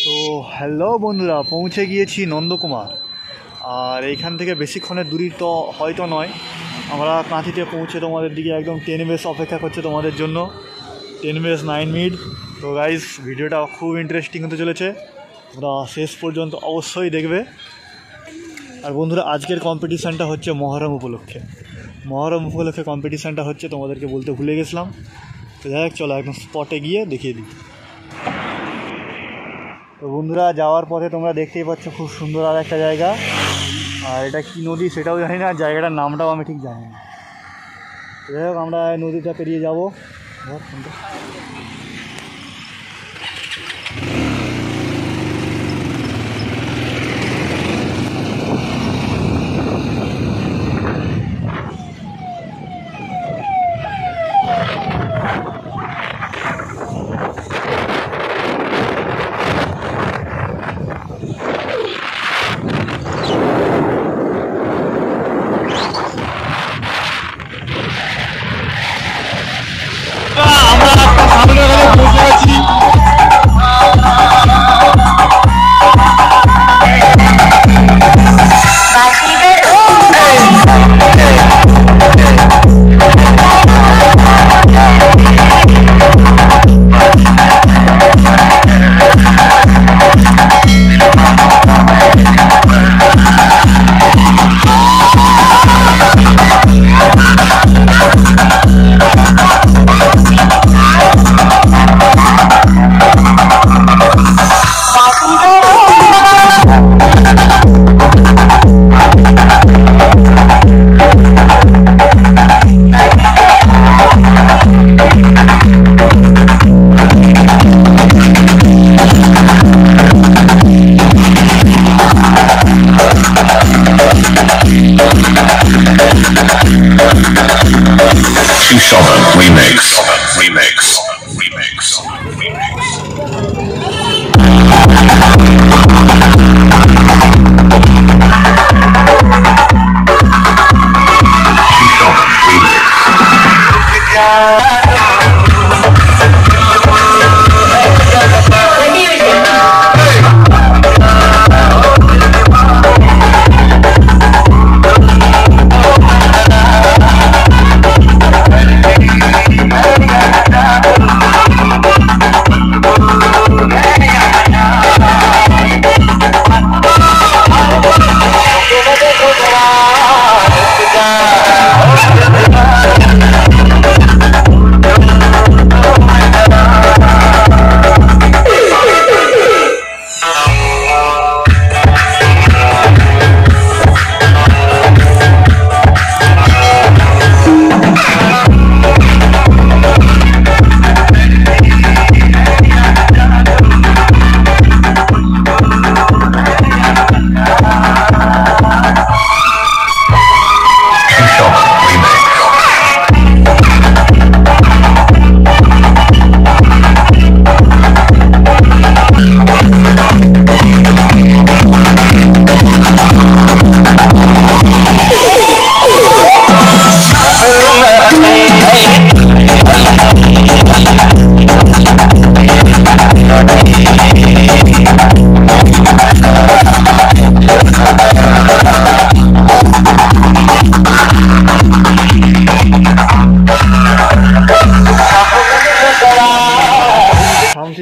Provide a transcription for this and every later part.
তো হ্যালো বন্ধুরা, পৌঁছে গিয়েছি নন্দকুমার। আর এইখান থেকে বেশিক্ষণের দূরী তো হয়তো নয়, আমরা কাঁথিতে পৌঁছে তোমাদের দিকে একদম 10 মিনিটস অপেক্ষা করছে তোমাদের জন্য। 10 মিনিটস 9 মিনিট। তো গাইস, ভিডিওটা খুব ইন্টারেস্টিং হতে চলেছে, তোমরা শেষ পর্যন্ত অবশ্যই দেখবে। আর বন্ধুরা, আজকের কম্পিটিশানটা হচ্ছে মহরম উপলক্ষে। মহরম উপলক্ষে কম্পিটিশানটা হচ্ছে, তোমাদেরকে বলতে ভুলে গেছিলাম। তো যাই হোক, চলো একদম স্পটে গিয়ে দেখিয়ে দিই। তো বন্ধুরা, যাওয়ার পথে তোমরা দেখতেই পাচ্ছ খুব সুন্দর আর একটা জায়গা। আর এটা কি নদী সেটাও জানি না, জায়গাটার নামটাও আমি ঠিক জানি না। যাই হোক, আমরা নদীটা পেরিয়ে যাবো।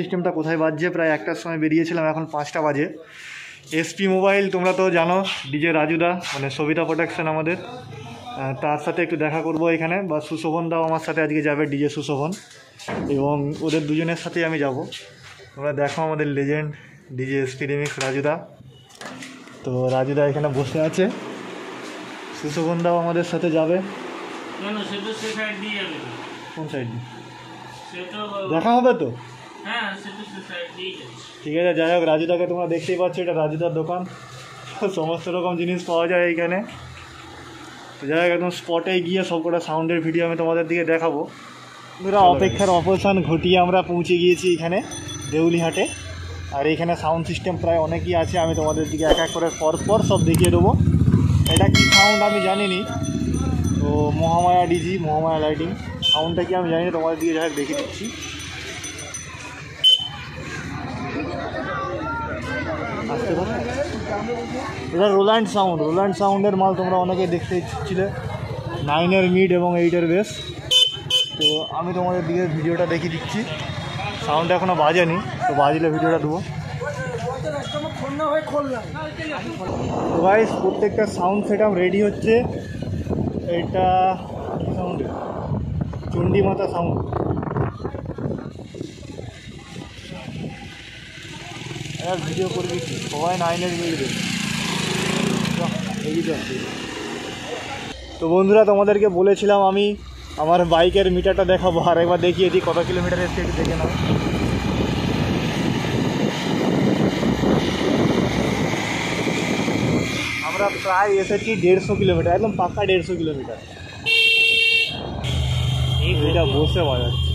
সিস্টেমটা কোথায় বাজছে, প্রায় 1টার সময় বেরিয়েছিলাম, এখন 5টা বাজে। এসপি মোবাইল তোমরা তো জানো, ডিজে রাজুদা মানে সবিতা প্রোডাকশন আমাদের, তার সাথে একটু দেখা করব এখানে। বা সুশোভন দাও আমার সাথে আজকে যাবে, ডিজে সুশোভন, এবং ওদের দুজনের সাথেই আমি যাব। তোমরা দেখো আমাদের লেজেন্ড ডিজে এসপি রিমিক্স রাজুদা। তো রাজুদা এখানে বসে আছে, সুশোভন দাও আমাদের সাথে যাবে। কোন সাইড দিয়ে দেখা হবে তো? ঠিক আছে, যাই হোক, রাজুদাকে তোমরা দেখতেই পাচ্ছ, এটা রাজুদার দোকান, সমস্ত রকম জিনিস পাওয়া যায় এইখানে। তো যাই হোক, একদম স্পটে গিয়ে সবকটা সাউন্ডের ভিডিও আমি তোমাদের দিকে দেখাবো। পুরো অপেক্ষার অবসান ঘটিয়ে আমরা পৌঁছে গিয়েছি এখানে দেউলিহাটে। আর এইখানে সাউন্ড সিস্টেম প্রায় অনেকই আছে, আমি তোমাদের দিকে এক এক করে পরপর সব দেখিয়ে দেবো। এটা কি সাউন্ড আমি জানিনি, তো মহামায়া ডিজি, মহামায়া লাইটিং সাউন্ডটা কি আমি জানি না, তোমাদের দিকে যাই হোক দেখিয়ে দিচ্ছি। এটা রোল্যান্ড সাউন্ডের মাল তোমরা অনেকেই দেখতে ইচ্ছিলে, 9-এর মিড এবং 8-এর বেস। তো আমি তোমাদের দিকে ভিডিওটা দেখিয়ে দিচ্ছি, সাউন্ডটা এখনও বাজেনি, তো বাজলে ভিডিওটা দেবো। তো গাইস প্রত্যেকটা সাউন্ড সেটআপ রেডি হচ্ছে। এটা সাউন্ড চণ্ডীমাতা সাউন্ড, ভিডিও করে দিচ্ছি সবাই 9-এর মিলবে। তো বন্ধুরা তোমাদেরকে বলেছিলাম আমি আমার বাইকের মিটারটা দেখাবো, আর একবার দেখিয়ে দিই কত কিলোমিটার এসছে একটু দেখে নাও। আমরা প্রায় এসেছি 150 কিলোমিটার, একদম পাক্কা 150 কিলোমিটার। এইটা বসে বাজাচ্ছে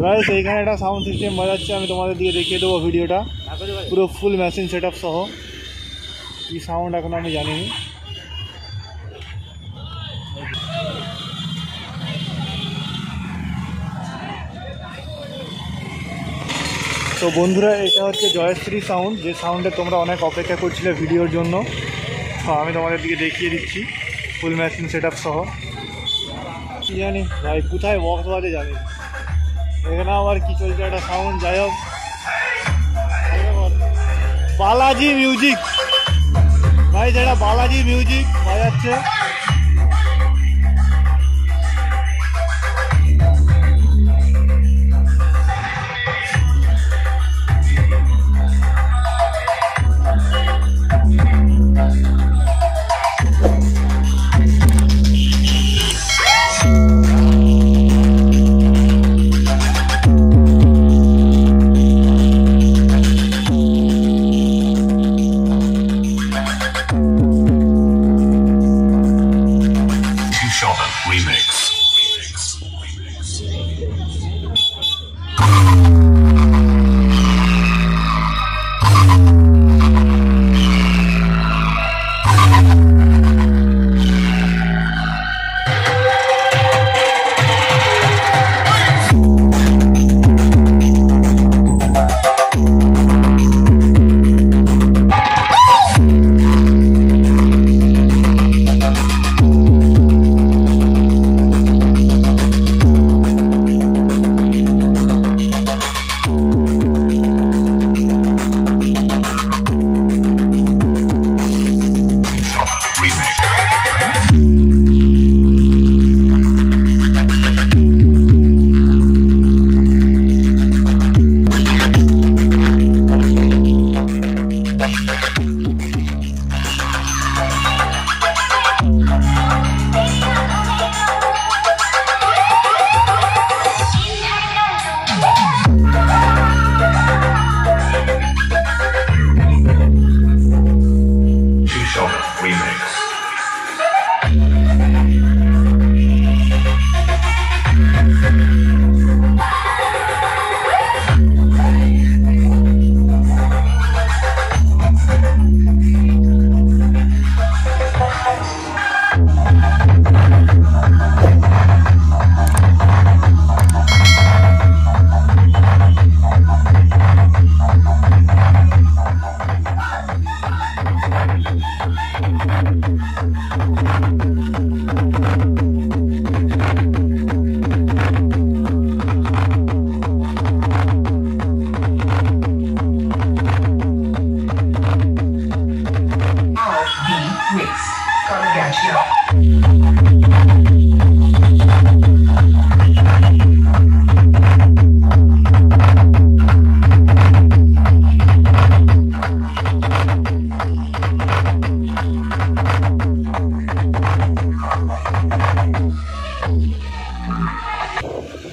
গাইস, এইখানে একটা সাউন্ড সিস্টেম বাজাচ্ছে, আমি তোমাদের দিকে দেখিয়ে দেবো ভিডিওটা পুরো ফুল মেশিন সেট আপ সহ। কি সাউন্ড এখন আমি জানিনি। তো বন্ধুরা এটা হচ্ছে জয়শ্রী সাউন্ড, যে সাউন্ডে তোমরা অনেক অপেক্ষা করছিলে ভিডিওর জন্য। আমি তোমাদের দিকে দেখিয়ে দিচ্ছি ফুল মেশিন সেট আপ সহ। কী জানি ভাই কোথায় বক্স বাজে জানি, এখানে আবার কি চলছে একটা সাউন্ড। যাই হোক, বালাজি মিউজিক ভাই, যেটা বালাজি মিউজিক বাজাচ্ছে।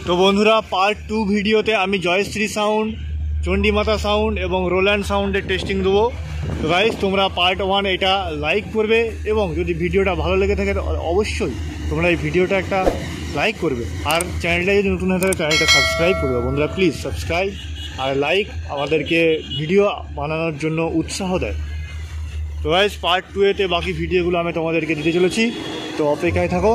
তো বন্ধুরা পার্ট 2 ভিডিওতে আমি জয়শ্রী সাউন্ড, চণ্ডীমাতা সাউন্ড এবং রোল্যান্ড সাউন্ডের টেস্টিং দেবো। তো গাইস তোমরা পার্ট 1 এটা লাইক করবে, এবং যদি ভিডিওটা ভালো লেগে থাকে অবশ্যই তোমরা এই ভিডিওটা একটা লাইক করবে, আর চ্যানেলটা যদি নতুন হয়ে থাকে চ্যানেলটা সাবস্ক্রাইব করবে। বন্ধুরা প্লিজ সাবস্ক্রাইব আর লাইক আমাদেরকে ভিডিও বানানোর জন্য উৎসাহ দেয়। তো গাইস পার্ট 2 বাকি ভিডিওগুলো আমি তোমাদেরকে দিতে চলেছি, তো অপেক্ষায় থাকো।